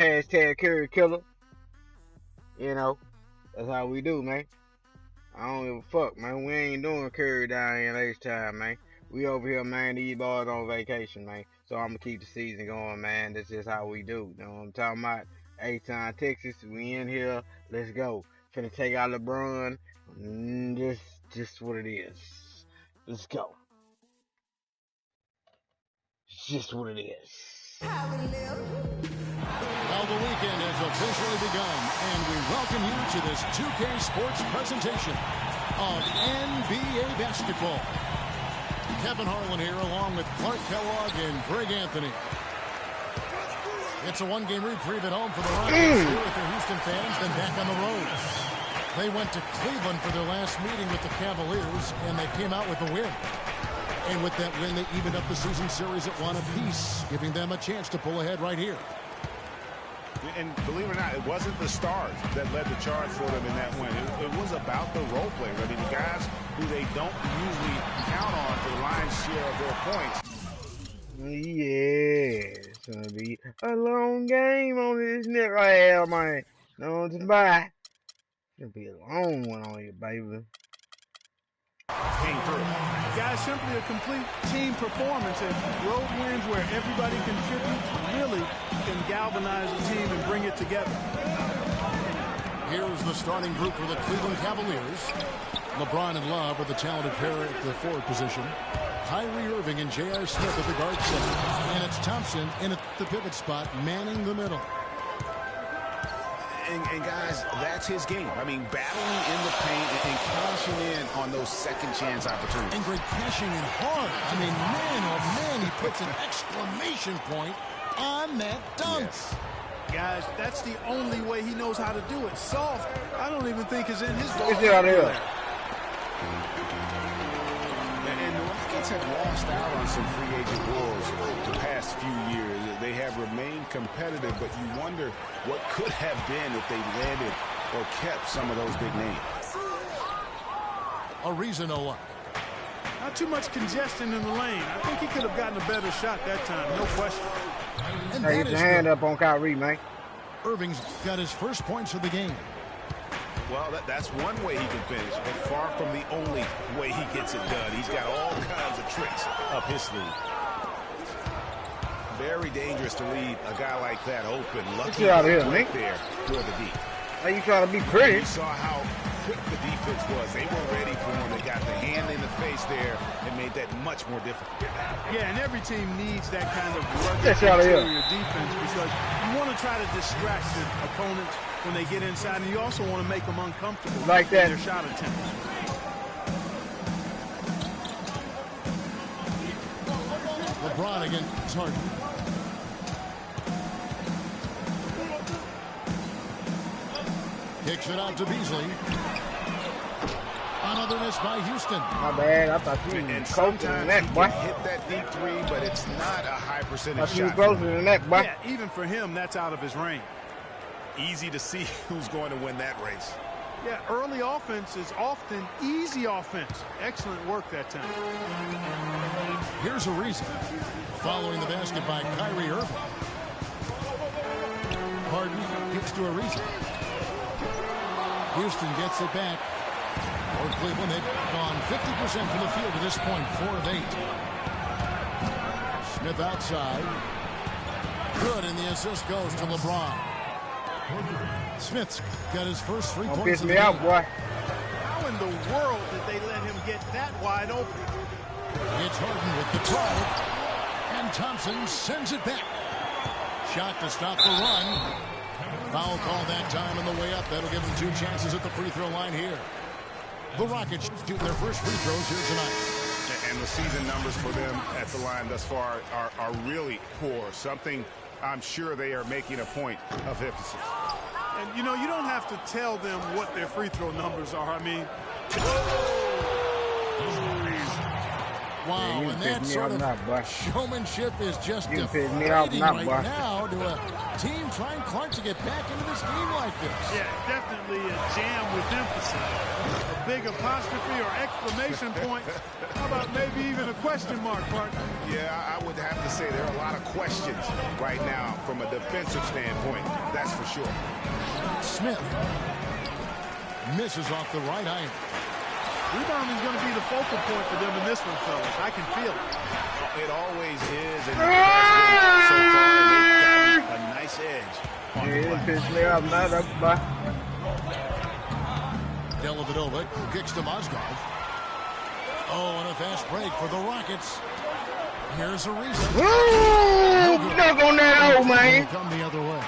Hashtag Curry Killer. You know, that's how we do, man. I don't give a fuck, man. We ain't doing Curry down here next time, man. We over here, man. These boys on vacation, man. So I'm gonna keep the season going, man. That's just how we do. You know what I'm talking about? A-Town, Texas. We in here. Let's go. Finna take out LeBron. Just what it is. Let's go. It's just what it is. Well, the weekend has officially begun, and we welcome you to this 2K Sports presentation of NBA basketball. Kevin Harlan here, along with Clark Kellogg and Greg Anthony. It's a one-game reprieve at home for the Rockets here with their Houston fans, then back on the road. They went to Cleveland for their last meeting with the Cavaliers, and they came out with a win. And with that win, they evened up the season series at 1 apiece, giving them a chance to pull ahead right here. And believe it or not, it wasn't the stars that led the charge for them in that win. It was about the role players. I mean, the guys who they don't usually count on for the lion's share of their points. Yeah, it's gonna be a long game on this net right here, man. No one's by. It's gonna be a long one on you, baby. Came through. Guys, simply a complete team performance, and road wins where everybody contributes really can galvanize a team and bring it together. Here's the starting group for the Cleveland Cavaliers. LeBron and Love are the talented pair at the forward position. Kyrie Irving and J.R. Smith at the guard set. And it's Thompson in at the pivot spot, manning the middle. And guys, that's his game. I mean, battling in the paint and cashing in on those second chance opportunities. And Greg cashing in hard. I mean, man, oh man, he puts an exclamation point on that dunk. Yes. Guys, that's the only way he knows how to do it. Soft, I don't even think is in his ball. Get out of here. And the Rockets have lost out on some free agent wars the past few years. They have remained competitive, but you wonder what could have been if they landed or kept some of those big names. Ariza no luck. Not too much congestion in the lane. I think he could have gotten a better shot that time, no question. And Hey, get your hand up on Kyrie, man. Irving's got his first points of the game. Well, that's one way he can finish, but far from the only way he gets it done. He's got all kinds of tricks up his sleeve. Very dangerous to leave a guy like that open. Lucky out of here, right man. there for the D. How you trying to be pretty? You saw how quick the defense was. They were ready for him. They got the hand in the face there and made that much more difficult. Yeah, and every team needs that kind of Get rugged out of here. interior defense because you want to try to distract your opponents when they get inside, and you also want to make them uncomfortable Like that. in their shot attempts. LeBron against Harden. Kicks it out to Beasley. Another miss by Houston. My bad. I thought you And was closer than sometimes that, he boy. can hit that deep three, but it's not a high I percentage thought you was shot. closer than that, boy. Yeah, even for him, that's out of his range. Easy to see who's going to win that race. Yeah, early offense is often easy offense. Excellent work that time. Here's a reason. Following the basket by Kyrie Irving. Harden gets to a reason. Houston gets it back. For Cleveland, they've gone 50% from the field at this point, 4 of 8. Smith outside. Good, and the assist goes to LeBron. Smith's got his first 3 Don't points piss of me the out, game. boy. How in the world did they let him get that wide open? It's Harden with the drive. And Thompson sends it back. Shot to stop the run. Foul call that time on the way up. That'll give them 2 chances at the free throw line here. The Rockets shoot their first free throws here tonight. And the season numbers for them at the line thus far are really poor. Something I'm sure they are making a point of emphasis. And, you know, you don't have to tell them what their free throw numbers are. I mean, Wow, Yeah, you and can that piss me sort off of now, boy. showmanship is just You can piss me off deflating now, right boy. now now to a team trying Clark to get back into this game like this. Yeah, definitely a jam with emphasis. A big apostrophe or exclamation point. How about maybe even a question mark, partner? Yeah, I would have to say there are a lot of questions right now from a defensive standpoint. That's for sure. Smith misses off the right iron. Rebounding is going to be the focal point for them in this one, fellas. I can feel it. It always is, and it has been so far, and they've gotten a nice edge on the glass. Dellavedova kicks to Mozgov. Oh, and a fast break for the Rockets. Here's a reset. Woo! Dunk on that old man. Come the other way.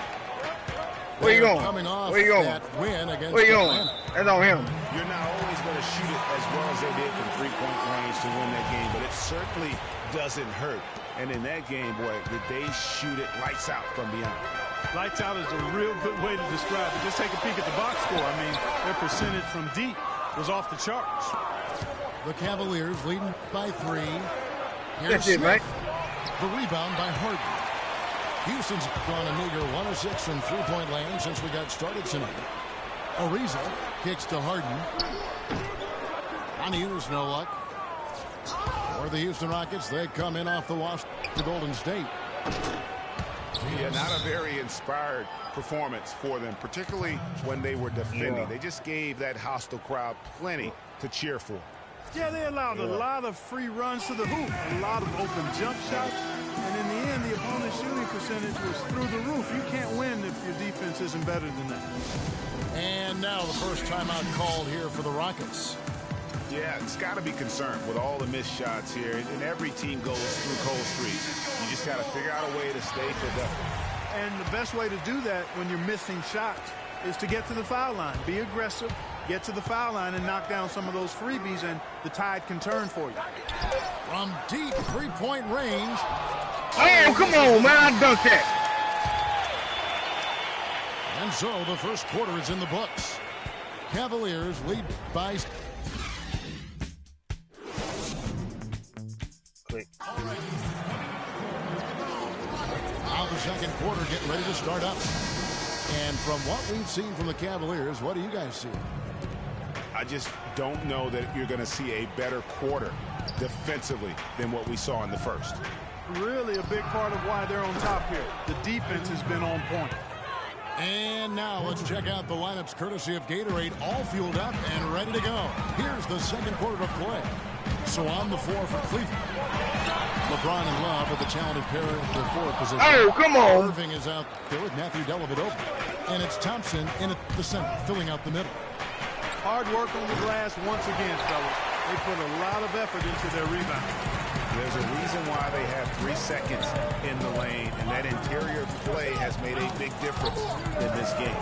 Where you going? Coming off Where you going? that win against Where you going? Atlanta. That's on him. You're not always going to shoot it as well as they did from three-point range to win that game, but it certainly doesn't hurt. And in that game, boy, did they shoot it lights out from beyond. Lights out is a real good way to describe it. Just take a peek at the box score. I mean, their percentage from deep was off the charts. The Cavaliers leading by 3. That's it, right? The rebound by Harden. Houston's gone a meager 1 of 6 from three-point land since we got started tonight. Ariza kicks to Harden. On Hughes, no luck. For the Houston Rockets, they come in off the loss to Golden State. Yeah, not a very inspired performance for them, particularly when they were defending. Yeah. They just gave that hostile crowd plenty to cheer for. Yeah, they allowed a lot of free runs to the hoop, a lot of open jump shots, and in the end, the opponent's shooting percentage was through the roof. You can't win if your defense isn't better than that. And now the first timeout called here for the Rockets. Yeah, it's got to be concerned with all the missed shots here, and every team goes through cold streaks. You just got to figure out a way to stay productive. And the best way to do that when you're missing shots is to get to the foul line. Be aggressive, get to the foul line, and knock down some of those freebies, and the tide can turn for you. From deep three-point range. Oh, come on, man. I dunked that. And so the first quarter is in the books. Cavaliers lead by... Click. Now the second quarter getting ready to start up. And from what we've seen from the Cavaliers, what do you guys see? I just don't know that you're going to see a better quarter defensively than what we saw in the first. Really a big part of why they're on top here. The defense has been on point. And now let's check out the lineups courtesy of Gatorade, all fueled up and ready to go. Here's the second quarter of play. So on the floor for Cleveland. LeBron and Love with the talented pair at the forward position. Oh, come on. Irving is out there with Matthew Dellavedova. And it's Thompson in at the center, filling out the middle. Hard work on the glass once again, fellas. They put a lot of effort into their rebound. There's a reason why they have 3 seconds in the lane, and that interior play has made a big difference in this game.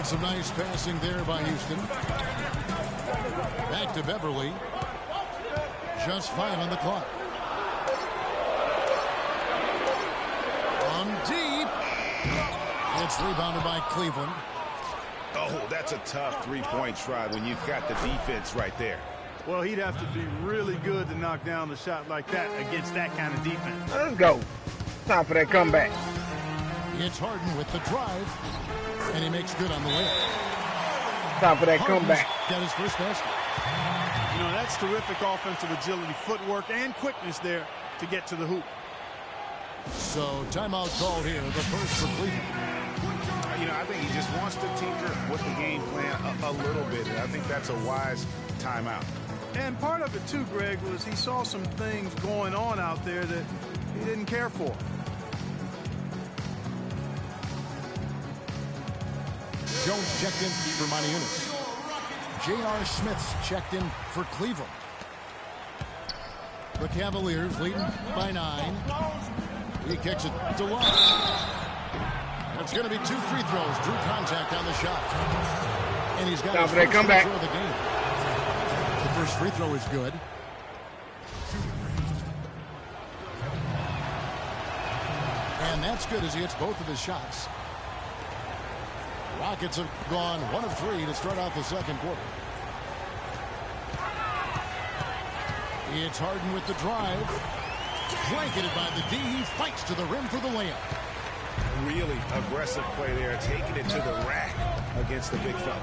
Some nice passing there by Houston. Back to Beverly. Just 5 on the clock. From deep. It's rebounded by Cleveland. Oh, that's a tough three-point try when you've got the defense right there. Well, he'd have to be really good to knock down a shot like that against that kind of defense. Let's go. Time for that comeback. It's Harden with the drive. And he makes good on the way. Time for that Harden's comeback. got his first basket. You know, that's terrific offensive agility, footwork, and quickness there to get to the hoop. So timeout called here, the first for Cleveland. You know, I think he just wants to tinker with the game plan a little bit, and I think that's a wise timeout. And part of it, too, Greg, was he saw some things going on out there that he didn't care for. Jones checked in for Maniunas. J.R. Smith's checked in for Cleveland. The Cavaliers leading by 9. He kicks it to Love. And it's going to be 2 free throws. Drew contact on the shot. And he's got his first free throw of the game. The first free throw is good. And that's good as he hits both of his shots. Rockets have gone 1 of 3 to start out the second quarter. It's Harden with the drive. Blanketed by the D. He fights to the rim for the layup. Really aggressive play there, taking it to the rack against the big fella.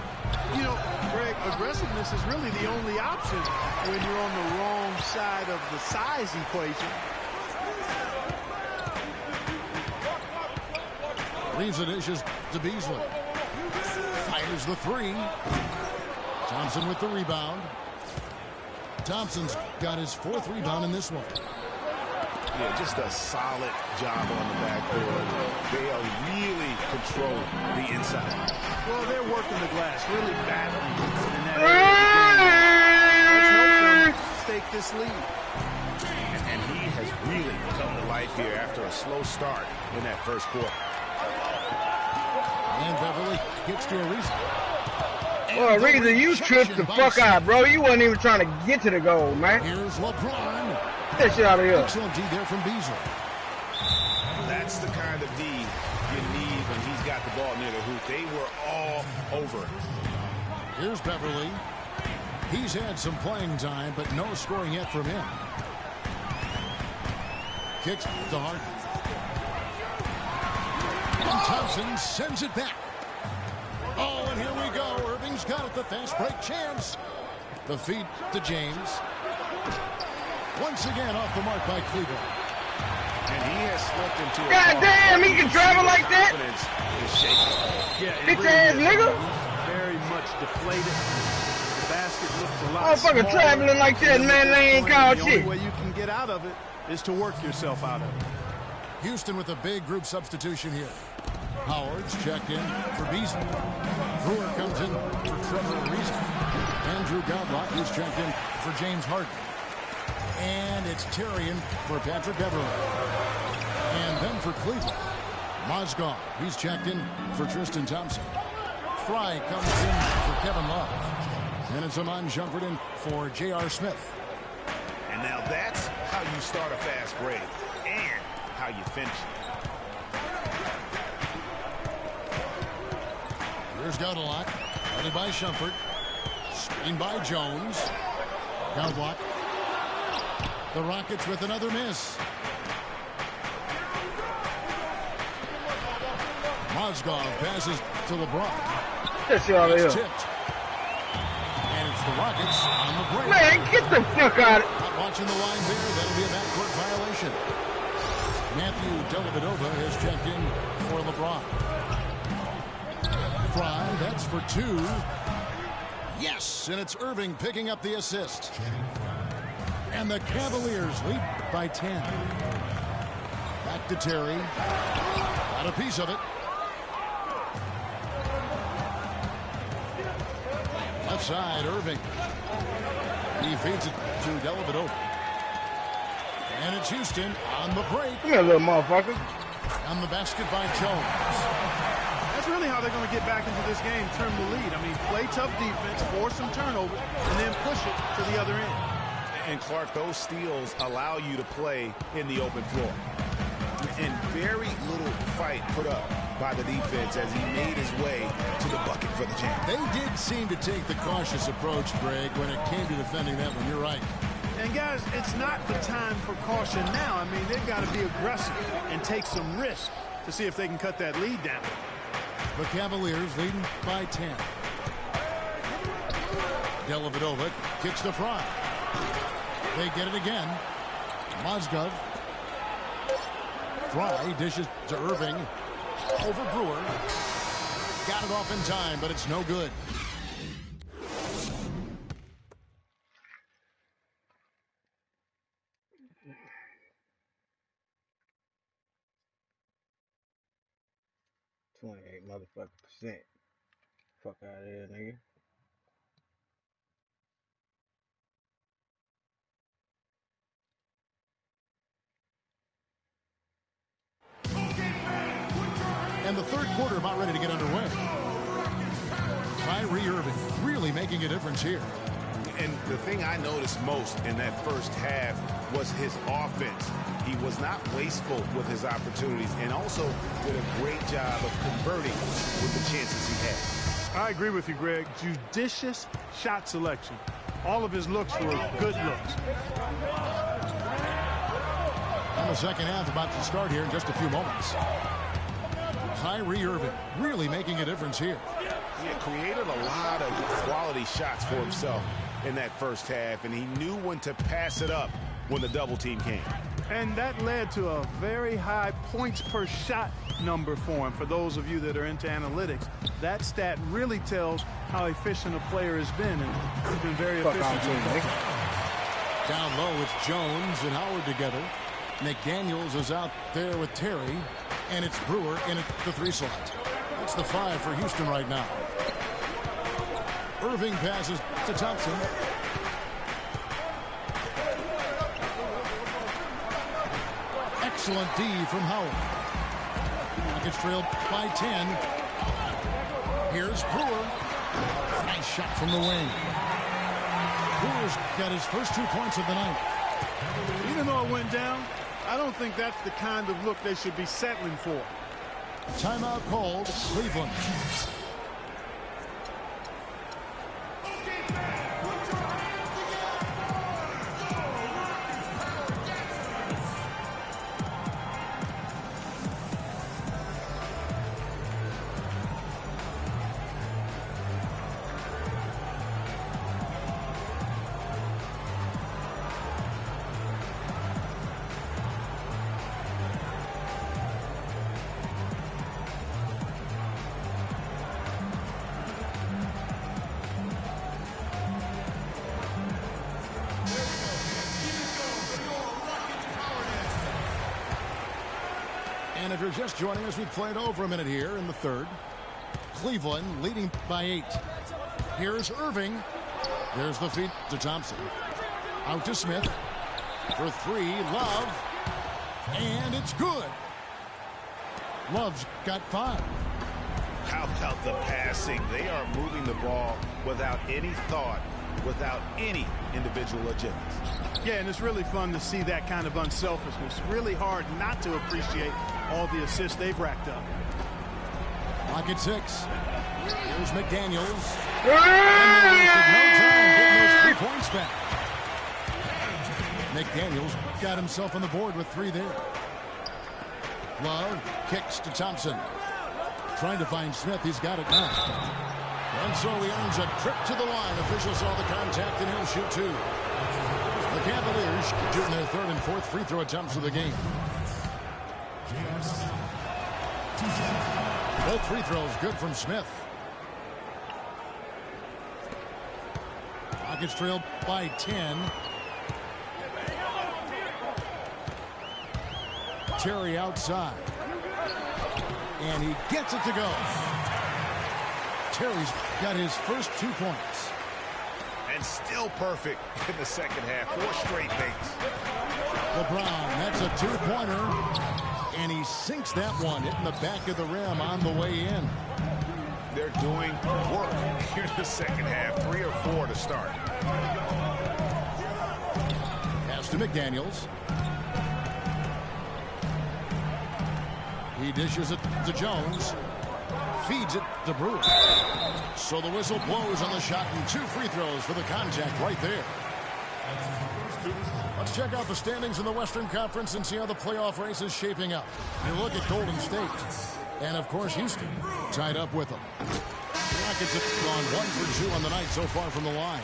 You know, Greg, aggressiveness is really the only option when you're on the wrong side of the size equation. Leaves the dishes to Beasley. Fires the three. Thompson with the rebound. Thompson's got his 4th rebound in this one. Yeah, just a solid job on the backboard. They are really controlling the inside. Well, they're working the glass really badly in that area. Let's hope them stake this lead. And he has really come to life here after a slow start in that first quarter. And Beverly gets to Ariza. Well, Ariza, you tripped the fuck out, bro. You wasn't even trying to get to the goal, man. Here's LeBron. Get that shit out of here. Excellent D there from Beasley. That's the kind of D you need when he's got the ball near the hoop. They were all over it. Here's Beverly. He's had some playing time, but no scoring yet from him. Kicks to Harden. And Thompson sends it back. Oh, and here we go. Irving's got it. The fast break chance. The feed to James. Once again off the mark by Cleveland. And he has slipped into a... God damn, he can travel like that? Yeah, Bitch ass nigga. Very much deflated. The basket looks a lot Motherfucker smaller. traveling like that, man, they ain't called The shit. only way you can get out of it is to work yourself out of it. Houston with a big group substitution here. Howard's checked in for Beasley. Brewer comes in for Trevor Ariza. Andrew Godlock is checked in for James Harden. And it's Terrian for Patrick Beverly. And then for Cleveland, Mozgov. He's checked in for Tristan Thompson. Fry comes in for Kevin Love. And it's Amon Shumpert in for J.R. Smith. And now that's how you start a fast break and how you finish it. Here's Godlock. Headed by Shumpert. Screened by Jones. Godlock. The Rockets with another miss. Mozgov passes to LeBron. Get shit out of here. It's tipped. And it's the Rockets on the break. Man, get the fuck out of Not watching the line there. That'll be a backcourt violation. Matthew Dellavedova has checked in for LeBron. Fry, that's for 2. Yes, and it's Irving picking up the assist. And the Cavaliers lead by 10. Back to Terry. Got a piece of it. Left side, Irving. He feeds it to Dellavedova. And it's Houston on the break. Come here, little motherfucker. On the basket by Jones. That's really how they're going to get back into this game, trim the lead. I mean, play tough defense, force some turnovers, and then push it to the other end. And Clark, those steals allow you to play in the open floor. And very little fight put up by the defense as he made his way to the bucket for the jam. They did seem to take the cautious approach, Greg, when it came to defending that one. You're right. And guys, it's not the time for caution now. I mean, they've got to be aggressive and take some risk to see if they can cut that lead down. The Cavaliers leading by 10. Dellavedova kicks to Fry. They get it again. Mozgov. Fry dishes to Irving. Over Brewer. Got it off in time, but it's no good. %. Fuck out of here, nigga. And the third quarter about ready to get underway. Kyrie Irving really making a difference here. And the thing I noticed most in that first half was his offense. He was not wasteful with his opportunities and also did a great job of converting with the chances he had. I agree with you, Greg. Judicious shot selection. All of his looks were good looks. the second half about to start here in just a few moments. Kyrie Irving really making a difference here. He had created a lot of quality shots for himself in that first half, and he knew when to pass it up when the double team came. And that led to a very high points per shot number for him. For those of you that are into analytics, that stat really tells how efficient a player has been, and he's been very efficient. Down low, it's Jones and Howard together. McDaniels is out there with Terry, and it's Brewer in at the 3 slot. That's the 5 for Houston right now. Irving passes to Thompson. Excellent D from Howard. Rockets trailed by 10. Here's Brewer. Nice shot from the wing. Brewer's got his first 2 points of the night. Even though it went down, I don't think that's the kind of look they should be settling for. Timeout called, Cleveland. And if you're just joining us, we've played over a minute here in the third. Cleveland leading by 8. Here's Irving. There's the feed to Thompson. Out to Smith. For 3, Love. And it's good. Love's got 5. How about the passing? They are moving the ball without any thought, without any individual agendas. Yeah, and it's really fun to see that kind of unselfishness. Really hard not to appreciate all the assists they've racked up. Rocket 6. Here's McDaniels. And they wasted no time getting those 3 points back. McDaniels got himself on the board with 3 there. Love kicks to Thompson. Trying to find Smith. He's got it now. And so he earns a trip to the line. Officials saw the contact, and he'll shoot 2. The Cavaliers shooting their 3rd and 4th free throw attempts of the game. Both free throws good from Smith. Rockets trailed by 10. Terry outside. And he gets it to go. Terry's got his first 2 points. And still perfect in the second half. 4 straight makes. LeBron, that's a 2-pointer. And he sinks that one, hitting the back of the rim on the way in. They're doing work here in the second half. 3 or 4 to start. Pass to McDaniels. He dishes it to Jones. Feeds it to Brewer. So the whistle blows on the shot, and 2 free throws for the contact right there. Let's check out the standings in the Western Conference and see how the playoff race is shaping up. You look at Golden State. And, of course, Houston tied up with them. The Rockets have gone 1 for 2 on the night so far from the line.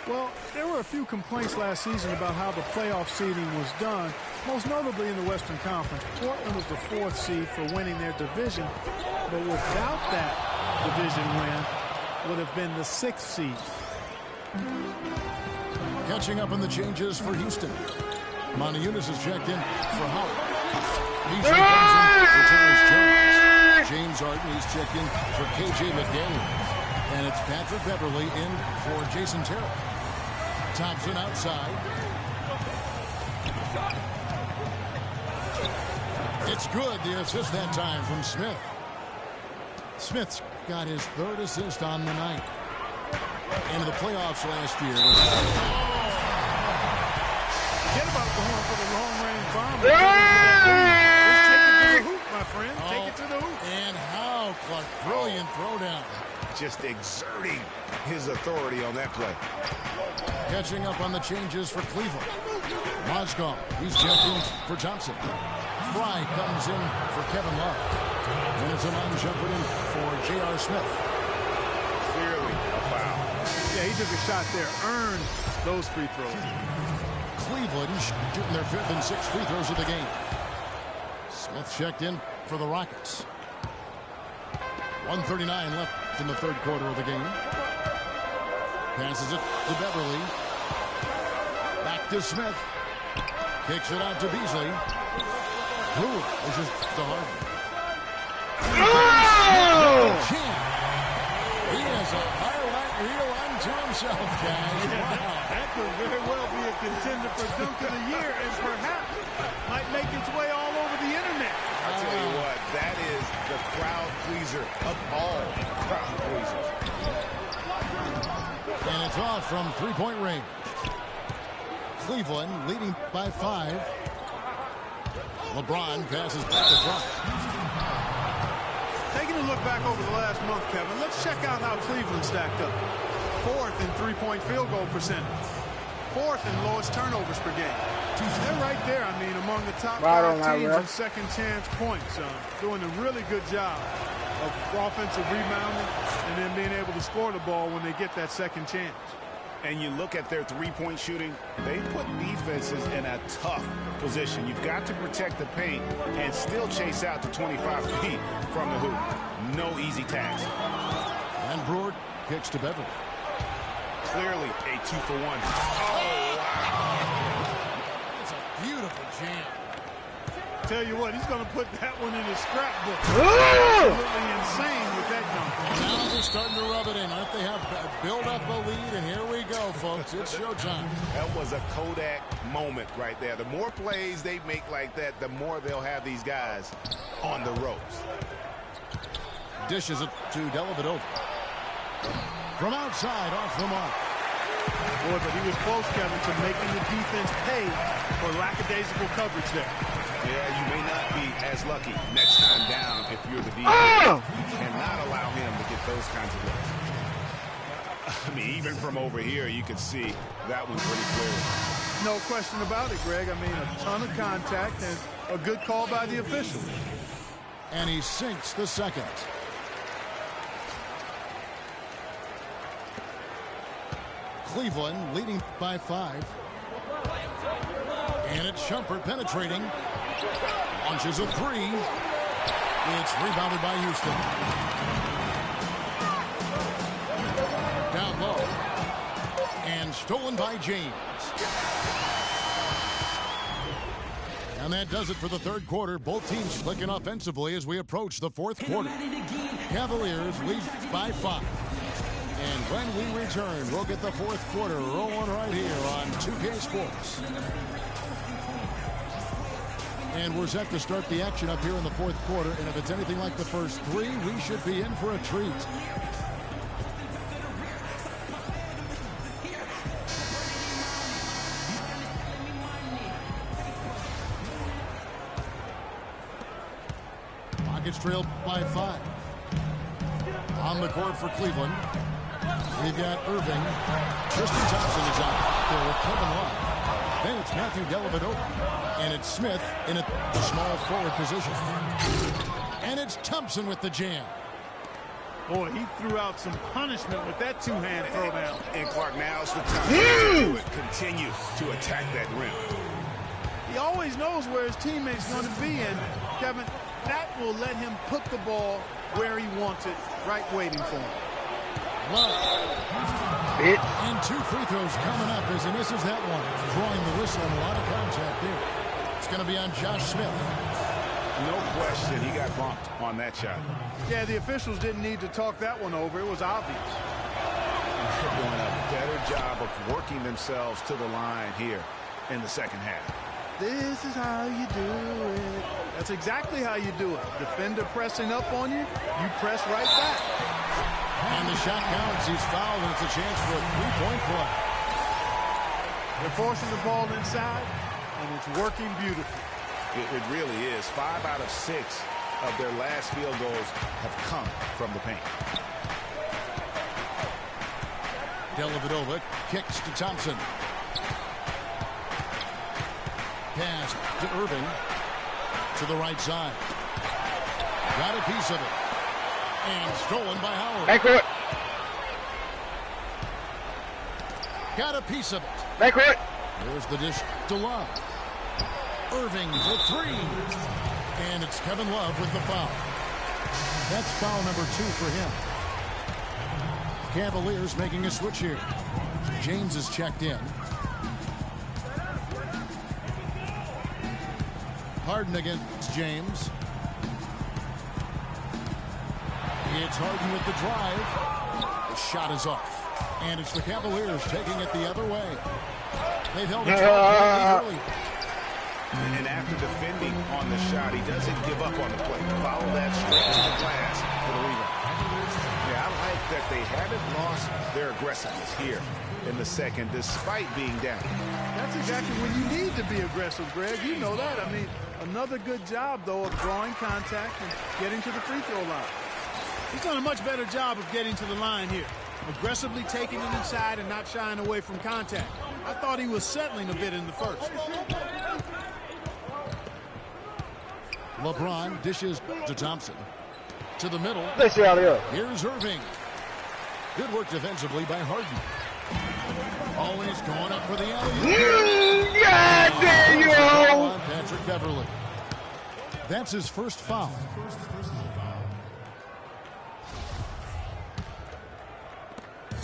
Well, there were a few complaints last season about how the playoff seeding was done, most notably in the Western Conference. Portland was the 4th seed for winning their division, but without that division win, would have been the 6th seed. Catching up on the changes for Houston. Monty Eunice has checked in for Howard. Beasley comes in for Terrence Jones. James Harden, he's checked in for KJ McDaniels. And it's Patrick Beverly in for Jason Terry. Thompson outside. It's good, the assist that time from Smith. Smith's got his 3rd assist on the night. Into the playoffs last year. Forget about going for the long-range bomb. Just take it to the hoop, my friend. Take it to the hoop. And how Clark, brilliant throwdown. Just exerting his authority on that play. Catching up on the changes for Cleveland. Mozgov, he's checked in for Thompson. Fry comes in for Kevin Love. And it's a non-jumper in for J.R. Smith. Clearly a foul. Yeah, he took a shot there. Earned those free throws. Cleveland shooting their 5th and 6th free throws of the game. Smith checked in for the Rockets. 1:39 left in the 3rd quarter of the game. Passes it to Beverly. Back to Smith. Kicks it out to Beasley. Brewer pushes to Harden. Oh! He has a highlight reel unto himself, guys. Wow. That could very well be a contender for Dunk of the Year and perhaps might make its way all over the internet. I tell you what, that is the crowd pleaser of all crowd pleasers. And it's off from 3-point range. Cleveland leading by 5. LeBron passes back to front. Taking a look back over the last month, Kevin, let's check out how Cleveland stacked up. 4th in three-point field goal percentage. 4th in lowest turnovers per game. They're right there, I mean, among the top 5 teams in second chance points. Doing a really good job of offensive rebounding and then being able to score the ball when they get that second chance. And you look at their three-point shooting, they put defenses in a tough position. You've got to protect the paint and still chase out to 25 feet from the hoop. No easy task. And Brewer kicks to Beverly. Clearly a 2-for-1. Oh, wow. It's a beautiful jam. Tell you what, he's going to put that one in his scrapbook. Absolutely insane with that dunk. Now they're starting to rub it in. Aren't they? Have build up a lead, and here we go, folks. It's showtime. That was a Kodak moment right there. The more plays they make like that, the more they'll have these guys on the ropes. Dishes it to Dellavedova. From outside, off the mark. Boy, but he was close, Kevin, to making the defense pay for lackadaisical coverage there. Yeah, you may not be as lucky next time down if you're the defense. You cannot allow him to get those kinds of looks. I mean, even from over here, you can see that one pretty clearly. No question about it, Greg. I mean, a ton of contact and a good call by the official. And he sinks the second. Cleveland leading by 5. And it's Shumpert penetrating. Launches a 3. It's rebounded by Houston. Down low. And stolen by James. And that does it for the 3rd quarter. Both teams clicking offensively as we approach the 4th quarter. Cavaliers lead by 5. And when we return, we'll get the 4th quarter rolling right here on 2K Sports. And we're set to start the action up here in the 4th quarter. And if it's anything like the first 3, we should be in for a treat. Rockets trail by 5. On the court for Cleveland. We've got Irving. Tristan Thompson is out there with Kevin Love. Then it's Matthew Dellavedova. And it's Smith in the small forward position. And it's Thompson with the jam. Boy, he threw out some punishment with that two-hand throwdown. And Clark, now's the time to do it. Continue to attack that rim. He always knows where his teammate's going to be, and Kevin, that will let him put the ball where he wants it, right waiting for him. And 2 free throws coming up as he misses that one. Drawing the whistle and a lot of contact there. It's going to be on Josh Smith. No question he got bumped on that shot. Yeah, the officials didn't need to talk that one over. It was obvious. And they're doing a better job of working themselves to the line here in the second half. This is how you do it. That's exactly how you do it. Defender pressing up on you, you press right back. And the shot counts. He's fouled, and it's a chance for a 3-point play. They're forcing the ball inside, and it's working beautifully. It really is. 5 out of 6 of their last field goals have come from the paint. Dellavedova kicks to Thompson. pass to Irving. To the right side. Got a piece of it. And stolen by Howard. Backcourt. Got a piece of it. Backcourt. There's the dish to Love. Irving for three. And it's Kevin Love with the foul. That's foul number 2 for him. Cavaliers making a switch here. James is checked in. Harden against James. It's Harden with the drive. The shot is off. And it's the Cavaliers taking it the other way. They've held it early. And after defending on the shot, he doesn't give up on the play. Follow that straight to the glass for the rebound. Yeah, I like that they haven't lost their aggressiveness here in the second, despite being down. That's exactly when you need to be aggressive, Greg. You know that. I mean, another good job, though, of drawing contact and getting to the free throw line. He's done a much better job of getting to the line here. Aggressively taking it inside and not shying away from contact. I thought he was settling a bit in the first. LeBron dishes to Thompson. To the middle. Let's see how they are. Here's Irving. Good work defensively by Harden. Always going up for the alley. God damn you! Patrick Beverly. That's his first foul.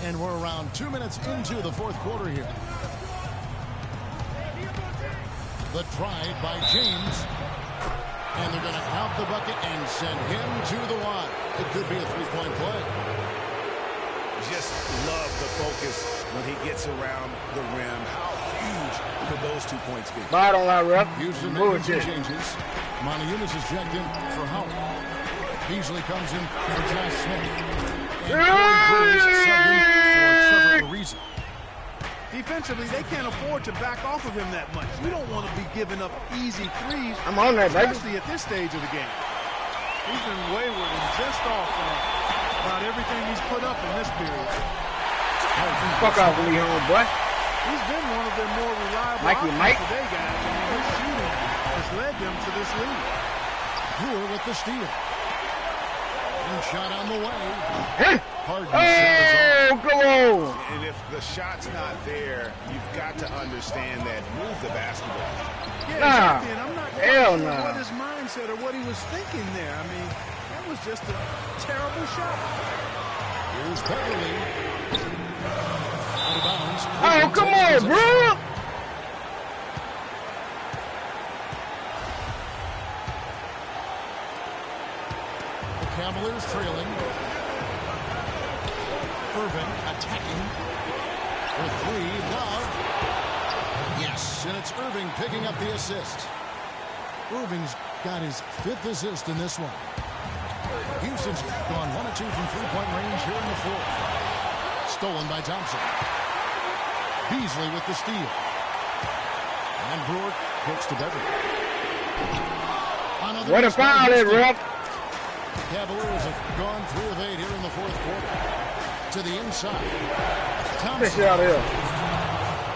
And we're around 2 minutes into the fourth quarter here. The drive by James. And they're going to count the bucket and send him to the line. It could be a three-point play. Just love the focus when he gets around the rim. How huge could those 2 points be? Bottom line, ref. Houston making some changes. Montezumas is checked in for Howard. Beasley comes in for Josh Smith. And Corey Cruz subbed in for Trevor Ariza. Defensively, they can't afford to back off of him that much. You don't want to be giving up easy threes, I'm on that, baby. especially at this stage of the game. He's been wayward and just off about everything he's put up in this period. Fuck off, Lee home, boy. He's been one of their more reliable options today, guys. I mean, his shooting has led them to this lead. Brewer with the steal. And shot on the way. Harden Oh, come on. And if the shot's not there, you've got to understand that. Move the basketball. Yeah, Nah. exactly. And I'm not Hell quite sure nah. what his mindset or what he was thinking there. I mean, that was just a terrible shot. Here's Beverly. Out of bounds. Oh, come on, bro. The Cavaliers trailing. Irving attacking. For three, Love. Yes, and it's Irving picking up the assist. Irving's got his 5th assist in this one. Houston's gone 1 of 2 from three-point range here in the fourth. Stolen by Thompson. Beasley with the steal. And Brewer kicks to Beverly. What a foul is, ref. Cavaliers have gone 3 of 8 here in the fourth quarter. To the inside. Fish Thompson. out here.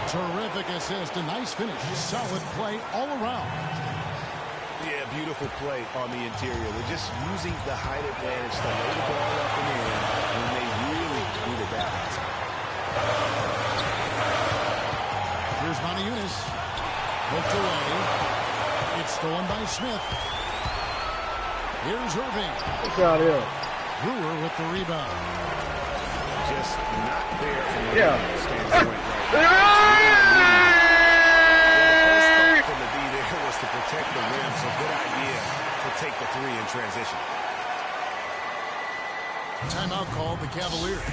Terrific assist. A nice finish. Solid play all around. Yeah, beautiful play on the interior. They're just using the height advantage to lay the ball up and in when they really needed that. Here's Montezumas. Hooked away. It's stolen by Smith. Here's Irving. Fish out here. Brewer with the rebound. Just not there from the standpoint right Hey! The first thought from the D there was to protect the rim, so good idea to take the 3 in transition. Timeout called the Cavaliers.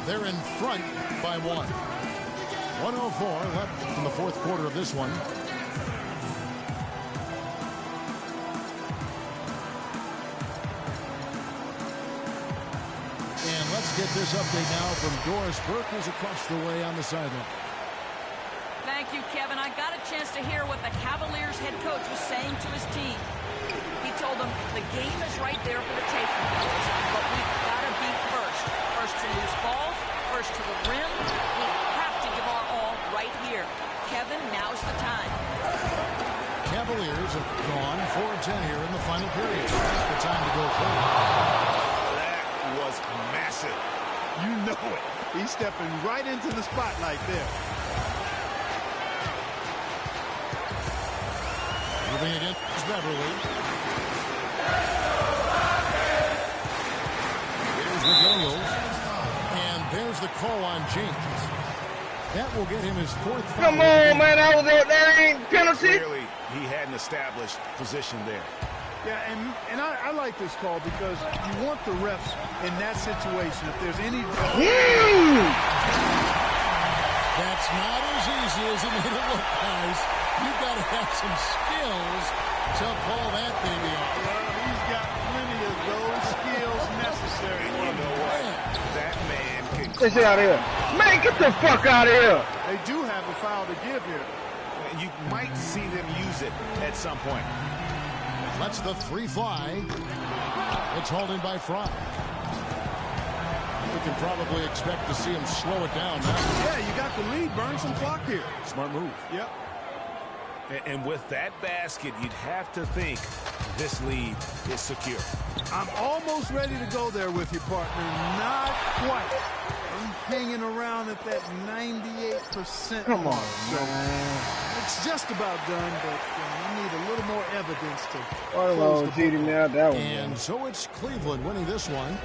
They're in front by 1. 1:04 left in the fourth quarter of this one. And let's get this update now from Doris Burke, who's across the way on the sideline. Thank you, Kevin. I got a chance to hear what the Cavaliers head coach was saying to his team. He told them the game is right there for the taking, but we've got to be first. First to lose balls, first to the rim. We have to give our all right here. Kevin, now's the time. Cavaliers have gone 4-10 here in the final period. That's the time to go forward. That was massive. You know it. He's stepping right into the spotlight there. Moving against Beverly. There's McDaniels. And there's the call on James. That will get him his 4th foul. Come on, man. That ain't penalty. Clearly, he had an established position there. Yeah, and I like this call because you want the refs in that situation. If there's any... That's not as easy as it made it look, guys. You've got to have some skills to pull that baby off. Well, he's got plenty of those skills necessary. And you know what? That man can... Get out of here. Man, get the fuck out of here. They do have a foul to give here. You might see them use it at some point. Lets the 3 fly. It's hauled in by Fry. We can probably expect to see him slow it down now. Yeah, you got the lead. Burn some clock here. Smart move. Yep. And with that basket, you'd have to think this lead is secure. I'm almost ready to go there with you, partner. Not quite. I'm hanging around at that 98%. Come on, so man. it's just about done, but I need a little more evidence to Oh, close the cheating me out that one. And so it's Cleveland winning this one.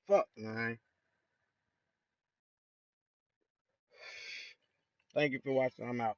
Fuck, man. Thank you for watching. I'm out.